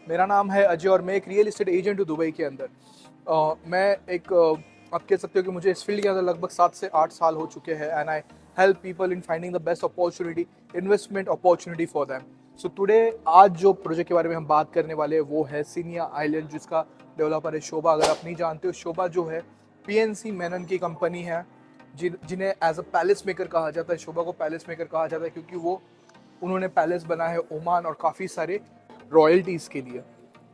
मेरा नाम है अजय और मैं एक रियल एस्टेट एजेंट हूँ दुबई के अंदर। मैं एक आप कह सकते हो कि मुझे इस फील्ड के अंदर लगभग 7 से 8 साल हो चुके हैं and I help people in finding the best opportunity, investment opportunity for them. So today आज जो प्रोजेक्ट के बारे में हम बात करने वाले हैं वो है सीनिया आइलैंड, जिसका डेवलपर है शोभा। अगर आप नहीं जानते हो, शोभा जो है पीएनसी मेनन की कंपनी है, जिन्हें एज अ पैलेस मेकर कहा जाता है। शोभा को पैलेस मेकर कहा जाता है क्योंकि वो उन्होंने पैलेस बना है ओमान और काफ़ी सारे रॉयल्टीज़ के लिए।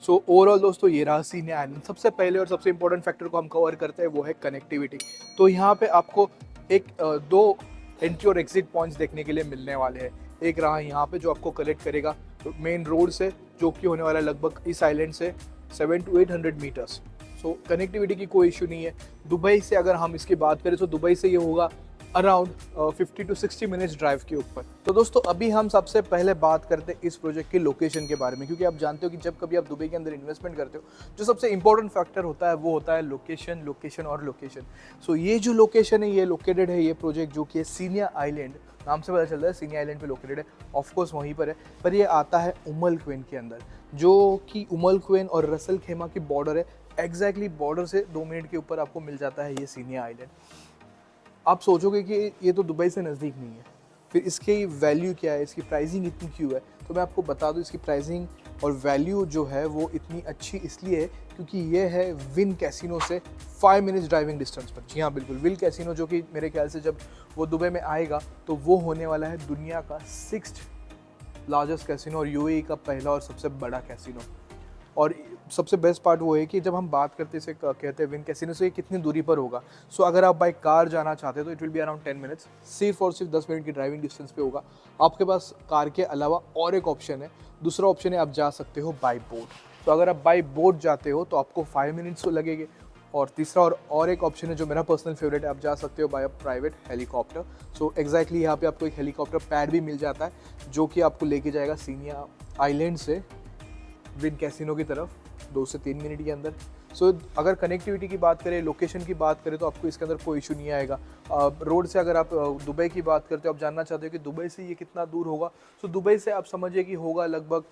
सो ओवरऑल दोस्तों, ये रहा सीनिया आइलैंड। सबसे पहले और सबसे इंपॉर्टेंट फैक्टर को हम कवर करते हैं वो है कनेक्टिविटी। तो यहाँ पे आपको दो एंट्री और एग्जिट पॉइंट्स देखने के लिए मिलने वाले हैं। एक रहा यहाँ पे जो आपको कलेक्ट करेगा मेन रोड से, जो कि होने वाला है लगभग इस आइलैंड से 700 to 800 मीटर्स। सो कनेक्टिविटी की कोई इशू नहीं है। दुबई से अगर हम इसकी बात करें तो दुबई से ये होगा अराउंड 50 to 60 मिनट्स ड्राइव के ऊपर। तो दोस्तों, अभी हम सबसे पहले बात करते हैं इस प्रोजेक्ट की लोकेशन के बारे में, क्योंकि आप जानते हो कि जब कभी आप दुबई के अंदर इन्वेस्टमेंट करते हो, जो सबसे इंपॉर्टेंट फैक्टर होता है वो होता है लोकेशन, लोकेशन और लोकेशन। सो ये जो लोकेशन है, ये लोकेटेड है, ये प्रोजेक्ट जो कि है सीनिया आइलैंड, नाम से पता चल रहा है सीनिया आइलैंड पे लोकेटेड है। ऑफकोर्स वहीं पर है, पर ये आता है उमल क्वेन के अंदर, जो कि उमल क्वेन और रसल खेमा की बॉर्डर है। एग्जैक्टली बॉर्डर से 2 मिनट के ऊपर आपको मिल जाता है ये सीनिया आइलैंड। आप सोचोगे कि ये तो दुबई से नज़दीक नहीं है, फिर इसकी वैल्यू क्या है, इसकी प्राइसिंग इतनी क्यों है? तो मैं आपको बता दूं, इसकी प्राइसिंग और वैल्यू जो है वो इतनी अच्छी इसलिए है क्योंकि ये है विन कैसीनो से 5 मिनट्स ड्राइविंग डिस्टेंस पर। जी हाँ, बिल्कुल, विल कैसीनो, जो कि मेरे ख्याल से जब वो दुबई में आएगा तो वो होने वाला है दुनिया का 6th लार्जेस्ट कैसीनो और यूएई का पहला और सबसे बड़ा कैसीनो। और सबसे बेस्ट पार्ट वो है कि जब हम बात करते इसे कहते हैं विन कैसीनो से, ये कितनी दूरी पर होगा। सो अगर आप बाई कार जाना चाहते हो तो it will be around 10 minutes, सिर्फ और सिर्फ 10 मिनट की ड्राइविंग डिस्टेंस पे होगा। आपके पास कार के अलावा और एक ऑप्शन है, दूसरा ऑप्शन है आप जा सकते हो बाई बोट। तो अगर आप बाई बोट जाते हो तो आपको 5 मिनट्स तो लगेंगे। और तीसरा और एक ऑप्शन है जो मेरा पर्सनल फेवरेट है, आप जा सकते हो by a private helicopter. So exactly यहाँ पे आपको एक हेलीकॉप्टर पैड भी मिल जाता है जो कि आपको लेके जाएगा सीनिया आइलैंड से विन कैसीनो की तरफ 2 से 3 मिनट के अंदर। सो अगर कनेक्टिविटी की बात करें, लोकेशन की बात करें, तो आपको इसके अंदर कोई इशू नहीं आएगा। रोड से अगर आप दुबई की बात करते हो, आप जानना चाहते हो कि दुबई से ये कितना दूर होगा, सो दुबई से आप समझिए कि होगा लगभग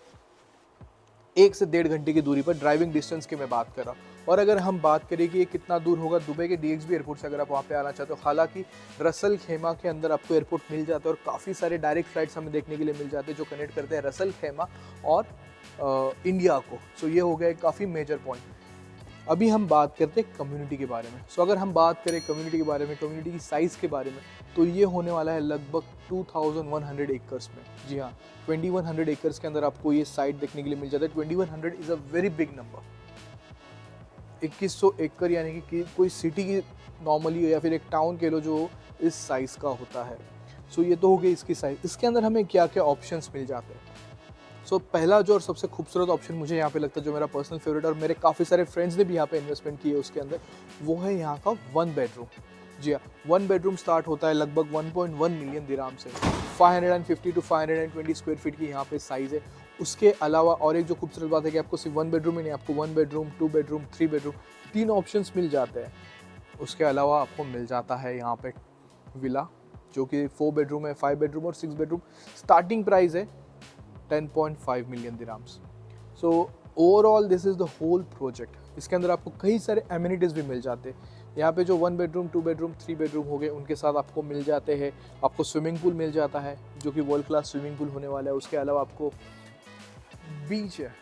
1 से 1.5 घंटे की दूरी पर, ड्राइविंग डिस्टेंस की मैं बात कर रहा हूँ। और अगर हम बात करें कि ये कितना दूर होगा दुबई के डीएक्सबी एयरपोर्ट से, अगर आप वहाँ पे आना चाहते हो, हालांकि रसल खेमा के अंदर आपको एयरपोर्ट मिल जाता है और काफ़ी सारे डायरेक्ट फ्लाइट्स हमें देखने के लिए मिल जाते हैं जो कनेक्ट करते हैं रसल खेमा और इंडिया को। सो ये हो गया एक काफ़ी मेजर पॉइंट। अभी हम बात करते हैं कम्युनिटी के बारे में। सो अगर हम बात करें कम्युनिटी के बारे में, कम्युनिटी की साइज़ के बारे में, तो ये होने वाला है लगभग 2100 एकर्स में। जी हाँ, 2100 एकर्स के अंदर आपको ये साइट देखने के लिए मिल जाता है। 2100 is a very big number. 2100 एकड़ यानी कि कोई सिटी की नॉर्मली या फिर एक टाउन कह लो जो इस साइज़ का होता है। सो ये तो हो गई इसकी साइज़। इसके अंदर हमें क्या क्या ऑप्शंस मिल जाते हैं। सो पहला जो और सबसे खूबसूरत ऑप्शन मुझे यहाँ पे लगता है, जो मेरा पर्सनल फेवरेट और मेरे काफ़ी सारे फ्रेंड्स ने भी यहाँ पे इन्वेस्टमेंट की है उसके अंदर, वो है यहाँ का 1 बेडरूम। जी हाँ, 1 बेडरूम स्टार्ट होता है लगभग 1.1 मिलियन दिराम से। 550 to 520 स्क्वायर फीट की यहाँ पे साइज़ है। उसके अलावा और एक जो खूबसूरत बात है कि आपको सिर्फ 1 बेडरूम ही नहीं, आपको 1 बेडरूम, 2 बेडरूम, 3 बेडरूम, 3 ऑप्शंस मिल जाते हैं। उसके अलावा आपको मिल जाता है यहाँ पे विला, जो कि 4 बेडरूम है, 5 बेडरूम और 6 बेडरूम। स्टार्टिंग प्राइस है 10.5 million dirhams. So overall this is the whole project. इसके अंदर आपको कई सारे एमिनिटीज़ भी मिल जाते हैं। यहाँ पे जो 1 बेडरूम, 2 बेडरूम, 3 बेडरूम हो गए, उनके साथ आपको मिल जाते हैं, आपको स्विमिंग पूल मिल जाता है जो कि वर्ल्ड क्लास स्विमिंग पूल होने वाला है। उसके अलावा आपको बीच है,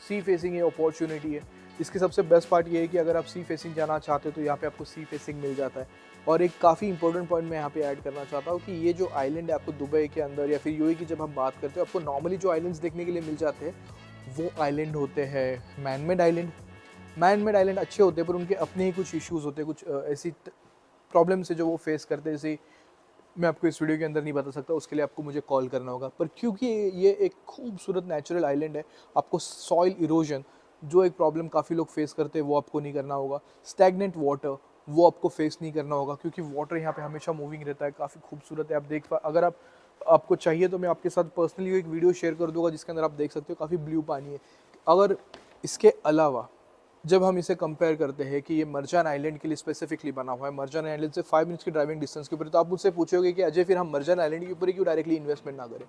सी फेसिंग ये अपॉर्चुनिटी है। इसकी सबसे बेस्ट पार्ट ये है कि अगर आप सी फेसिंग जाना चाहते हो तो यहाँ पे आपको सी फेसिंग मिल जाता है। और एक काफ़ी इंपॉर्टेंट पॉइंट मैं यहाँ पे ऐड करना चाहता हूँ कि ये जो आइलैंड है आपको दुबई के अंदर या फिर यूएई की जब हम बात करते हो, आपको नॉर्मली जो आइलैंड्स देखने के लिए मिल जाते हैं वो आइलैंड होते हैं मैनमेड आइलैंड। मैनमेड आइलैंड अच्छे होते हैं पर उनके अपने ही कुछ इश्यूज़ होते हैं, कुछ ऐसी प्रॉब्लम्स है जो वो फेस करते हैं। जैसे मैं आपको इस वीडियो के अंदर नहीं बता सकता, उसके लिए आपको मुझे कॉल करना होगा। पर क्योंकि ये एक खूबसूरत नेचुरल आइलैंड है, आपको सॉइल इरोजन जो एक प्रॉब्लम काफ़ी लोग फेस करते हैं वो आपको नहीं करना होगा। स्टैग्नेंट वाटर वो आपको फेस नहीं करना होगा क्योंकि वाटर यहाँ पे हमेशा मूविंग रहता है। काफ़ी खूबसूरत है, आप देख अगर आपको चाहिए तो मैं आपके साथ पर्सनली एक वीडियो शेयर कर दूंगा जिसके अंदर आप देख सकते हो काफ़ी ब्लू पानी है। अगर इसके अलावा जब हम इसे कंपेयर करते हैं कि ये मर्जान आइलैंड के लिए स्पेसिफिकली बना हुआ है, मर्जान आइलैंड से 5 मिनट्स की ड्राइविंग डिस्टेंस के ऊपर, तो आप मुझसे पूछोगे कि अजय फिर हम मर्जान आइलैंड के ऊपर ही क्यों डायरेक्टली इन्वेस्टमेंट ना करें।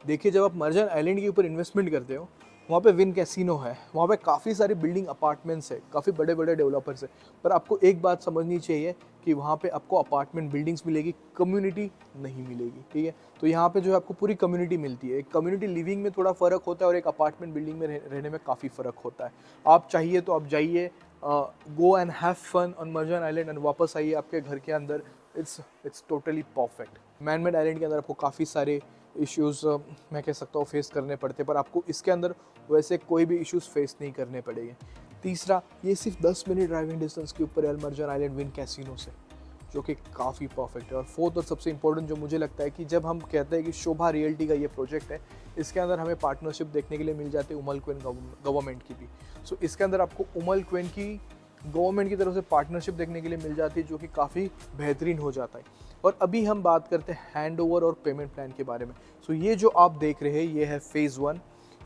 देखिए, जब आप मर्जान आइलैंड के ऊपर इन्वेस्टमेंट करते हो वहाँ पे विन कैसीनो है, वहाँ पे काफ़ी सारी बिल्डिंग अपार्टमेंट्स है, काफ़ी बड़े बड़े डेवलपर्स है। पर आपको एक बात समझनी चाहिए कि वहाँ पे आपको अपार्टमेंट बिल्डिंग्स मिलेगी, कम्युनिटी नहीं मिलेगी, ठीक है। तो यहाँ पे जो है आपको पूरी कम्युनिटी मिलती है। एक कम्युनिटी लिविंग में थोड़ा फ़र्क होता है और एक अपार्टमेंट बिल्डिंग में रहने में काफ़ी फ़र्क होता है। आप चाहिए तो आप जाइए, go and have fun on Marjan island and वापस आइए आपके घर के अंदर। It's totally perfect. Man made island के अंदर आपको काफ़ी सारे इश्यूज़ मैं कह सकता हूँ फेस करने पड़ते, पर आपको इसके अंदर वैसे कोई भी इश्यूज़ फेस नहीं करने पड़ेंगे। तीसरा, ये सिर्फ 10 मिनट ड्राइविंग डिस्टेंस के ऊपर है अल मर्जान आइलैंड विन कैसीनो से, जो कि काफ़ी परफेक्ट है। और फोर्थ और सबसे इंपॉर्टेंट जो मुझे लगता है कि जब हम कहते हैं कि शोभा रियल्टी का ये प्रोजेक्ट है, इसके अंदर हमें पार्टनरशिप देखने के लिए मिल जाती है उमल क्वेन गवर्नमेंट की भी। सो इसके अंदर आपको उमल क्वेन की गवर्नमेंट की तरफ से पार्टनरशिप देखने के लिए मिल जाती है, जो कि काफ़ी बेहतरीन हो जाता है। और अभी हम बात करते हैं हैंड ओवर और पेमेंट प्लान के बारे में। सो ये जो आप देख रहे हैं ये है फेज़ 1।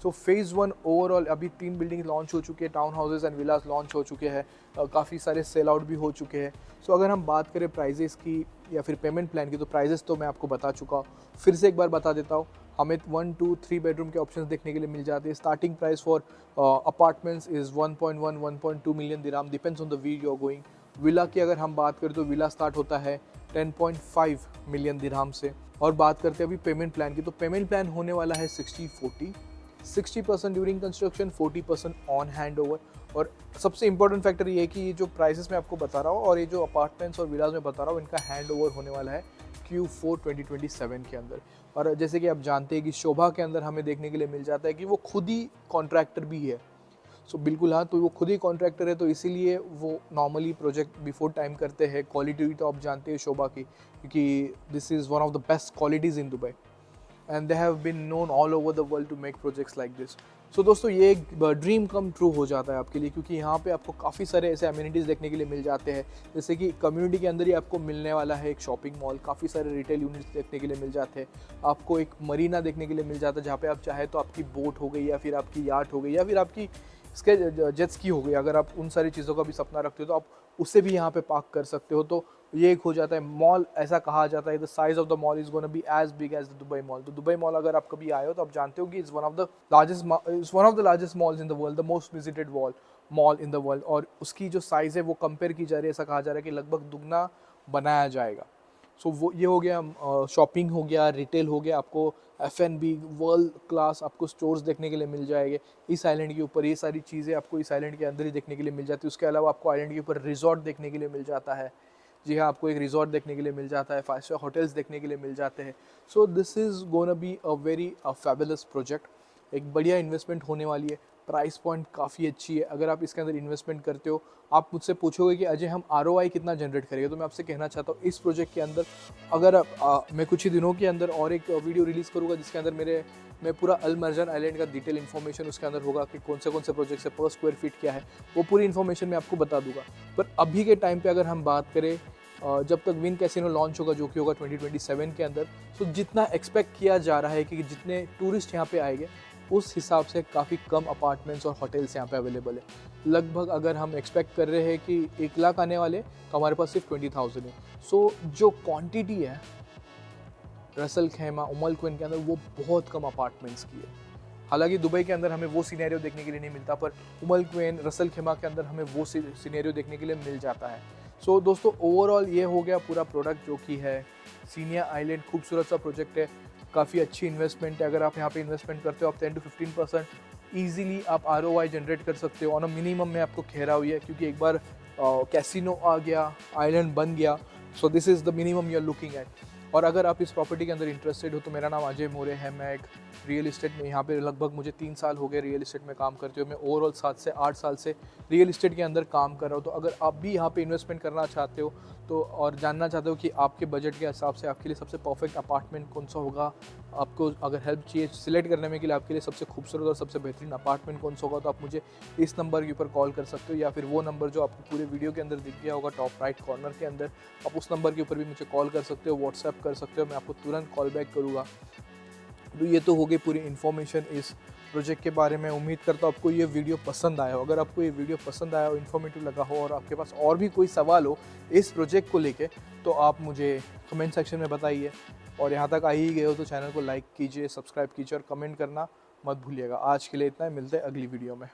सो फेज़ 1 ओवरऑल अभी 3 बिल्डिंग लॉन्च हो चुके हैं, town houses and Vilas launch हो चुके हैं, काफ़ी सारे सेल आउट भी हो चुके हैं। सो अगर हम बात करें प्राइजेस की या फिर पेमेंट प्लान की, तो प्राइजेस तो मैं आपको बता चुका हूँ, फिर से एक बार बता देता हूँ। हमें 1, 2, 3 बेडरूम के ऑप्शंस देखने के लिए मिल जाते हैं। Starting price for apartments is 1.1 1.2 million dirham, depends on the way you are going. Villa की अगर हम बात करें तो विला स्टार्ट होता है 10.5 मिलियन दिरहम से। और बात करते हैं अभी पेमेंट प्लान की, तो पेमेंट प्लान होने वाला है 60-40, 60% during construction, 40% on hand over. और सबसे इंपॉर्टेंट फैक्टर ये है कि ये जो प्राइसेस मैं आपको बता रहा हूँ और ये जो अपार्टमेंट्स और विलाज में बता रहा हूँ, इनका हैंड ओवर होने वाला है Q4 2027 के अंदर। और जैसे कि आप जानते हैं कि शोभा के अंदर हमें देखने के लिए मिल जाता है कि वो खुद ही कॉन्ट्रैक्टर भी है। सो बिल्कुल हाँ, तो वो खुद ही कॉन्ट्रैक्टर है, तो इसीलिए वो नॉर्मली प्रोजेक्ट बिफोर टाइम करते हैं। क्वालिटी तो आप जानते हैं शोभा की, क्योंकि this is one of the best qualities in Dubai and they have been known all over the world to make projects like this. So दोस्तों, ये एक ड्रीम कम ट्रू हो जाता है आपके लिए, क्योंकि यहाँ पे आपको काफ़ी सारे ऐसे अम्यूनिटीज़ देखने के लिए मिल जाते हैं। जैसे कि कम्युनिटी के अंदर ही आपको मिलने वाला है एक शॉपिंग मॉल, काफ़ी सारे रिटेल यूनिट्स देखने के लिए मिल जाते हैं। आपको एक मरीना देखने के लिए मिल जाता है, जहाँ पे आप चाहे तो आपकी बोट हो गई या फिर आपकी याट हो गई या फिर आपकी इसके जेट्स की हो गई, अगर आप उन सारी चीज़ों का भी सपना रखते हो तो आप उससे भी यहाँ पे पार्क कर सकते हो। तो ये एक हो जाता है मॉल। ऐसा कहा जाता है the size of the mall is gonna be as big as the Dubai mall. तो दुबई मॉल अगर आप कभी आए हो तो आप जानते हो कि it's one of the largest malls in the world, the most visited mall in the world. और उसकी जो साइज़ है वो कंपेयर की जा रही है, ऐसा कहा जा रहा है कि लगभग दुगना बनाया जाएगा। सो वो ये हो गया, शॉपिंग हो गया, रिटेल हो गया, आपको F&B वर्ल्ड क्लास आपको स्टोर्स देखने के लिए मिल जाएंगे इस आइलैंड के ऊपर। ये सारी चीज़ें आपको इस आइलैंड के अंदर ही देखने के लिए मिल जाती है। उसके अलावा आपको आइलैंड के ऊपर रिजॉर्ट देखने के लिए मिल जाता है। जी हाँ, आपको एक रिजॉर्ट देखने के लिए मिल जाता है, 5 स्टार होटल्स देखने के लिए मिल जाते हैं। सो this is gonna be a very fabulous project. एक बढ़िया इन्वेस्टमेंट होने वाली है। प्राइस पॉइंट काफ़ी अच्छी है। अगर आप इसके अंदर इन्वेस्टमेंट करते हो, आप मुझसे पूछोगे कि अजय हम ROI कितना जनरेट करेंगे, तो मैं आपसे कहना चाहता हूँ इस प्रोजेक्ट के अंदर अगर मैं कुछ ही दिनों के अंदर और एक वीडियो रिलीज़ करूँगा जिसके अंदर मैं पूरा अल मर्जान आइलैंड का डिटेल इन्फॉर्मेशन उसके अंदर होगा कि कौन से प्रोजेक्ट से पर स्क्वायर फीट क्या है, वो पूरी इन्फॉर्मेशन मैं आपको बता दूंगा। पर अभी के टाइम पे अगर हम बात करें, जब तक विन कैसीनो लॉन्च होगा जो कि होगा 2027 के अंदर, तो जितना एक्सपेक्ट किया जा रहा है कि जितने टूरिस्ट यहाँ पे आएंगे उस हिसाब से काफ़ी कम अपार्टमेंट्स और होटल्स यहाँ पे अवेलेबल है। लगभग अगर हम एक्सपेक्ट कर रहे हैं कि 1 लाख आने वाले, तो हमारे पास सिर्फ 20,000 है। सो जो क्वांटिटी है रसल खेमा उमल क्विन के अंदर वो बहुत कम अपार्टमेंट्स की है। हालांकि दुबई के अंदर हमें वो सिनेरियो देखने के लिए नहीं मिलता, पर उमल क्वेन रसल खेमा के अंदर हमें वो सिनेरियो देखने के लिए मिल जाता है। सो दोस्तों, ओवरऑल ये हो गया पूरा प्रोडक्ट जो कि है सीनिया आइलैंड। खूबसूरत सा प्रोजेक्ट है, काफ़ी अच्छी इन्वेस्टमेंट है। अगर आप यहाँ पे इन्वेस्टमेंट करते हो आप 10 to 15% ईजिली आप ROI जनरेट कर सकते हो ऑन अ मिनिमम। मैं आपको कह रहा हूँ ये, क्योंकि एक बार कैसीनो आ गया, आइलैंड बन गया, so this is the minimum you are looking at. और अगर आप इस प्रॉपर्टी के अंदर इंटरेस्टेड हो तो मेरा नाम अजय मोरे है। मैं एक रियल इस्टेट में यहाँ पे लगभग मुझे 3 साल हो गए रियल इस्टेट में काम करते हुए। मैं ओवरऑल 7 से 8 साल से रियल इस्टेट के अंदर काम कर रहा हूँ। तो अगर आप भी यहाँ पे इन्वेस्टमेंट करना चाहते हो तो और जानना चाहते हो कि आपके बजट के हिसाब से आपके लिए सबसे परफेक्ट अपार्टमेंट कौन सा होगा, आपको अगर हेल्प चाहिए सिलेक्ट करने में के लिए आपके लिए सबसे खूबसूरत और सबसे बेहतरीन अपार्टमेंट कौन सा होगा, तो आप मुझे इस नंबर के ऊपर कॉल कर सकते हो, या फिर वो नंबर जो आपको पूरे वीडियो के अंदर दिख गया होगा टॉप राइट कॉर्नर के अंदर, आप उस नंबर के ऊपर भी मुझे कॉल कर सकते हो, व्हाट्सएप कर सकते हो, मैं आपको तुरंत कॉल बैक करूँगा। तो ये तो हो गई पूरी इन्फॉर्मेशन इस प्रोजेक्ट के बारे में। उम्मीद करता हूँ आपको ये वीडियो पसंद आया हो। अगर आपको ये वीडियो पसंद आया हो, इन्फॉर्मेटिव लगा हो और आपके पास और भी कोई सवाल हो इस प्रोजेक्ट को लेके, तो आप मुझे कमेंट सेक्शन में बताइए। और यहाँ तक आ ही गए हो तो चैनल को लाइक कीजिए, सब्सक्राइब कीजिए और कमेंट करना मत भूलिएगा। आज के लिए इतना ही, मिलते हैं अगली वीडियो में।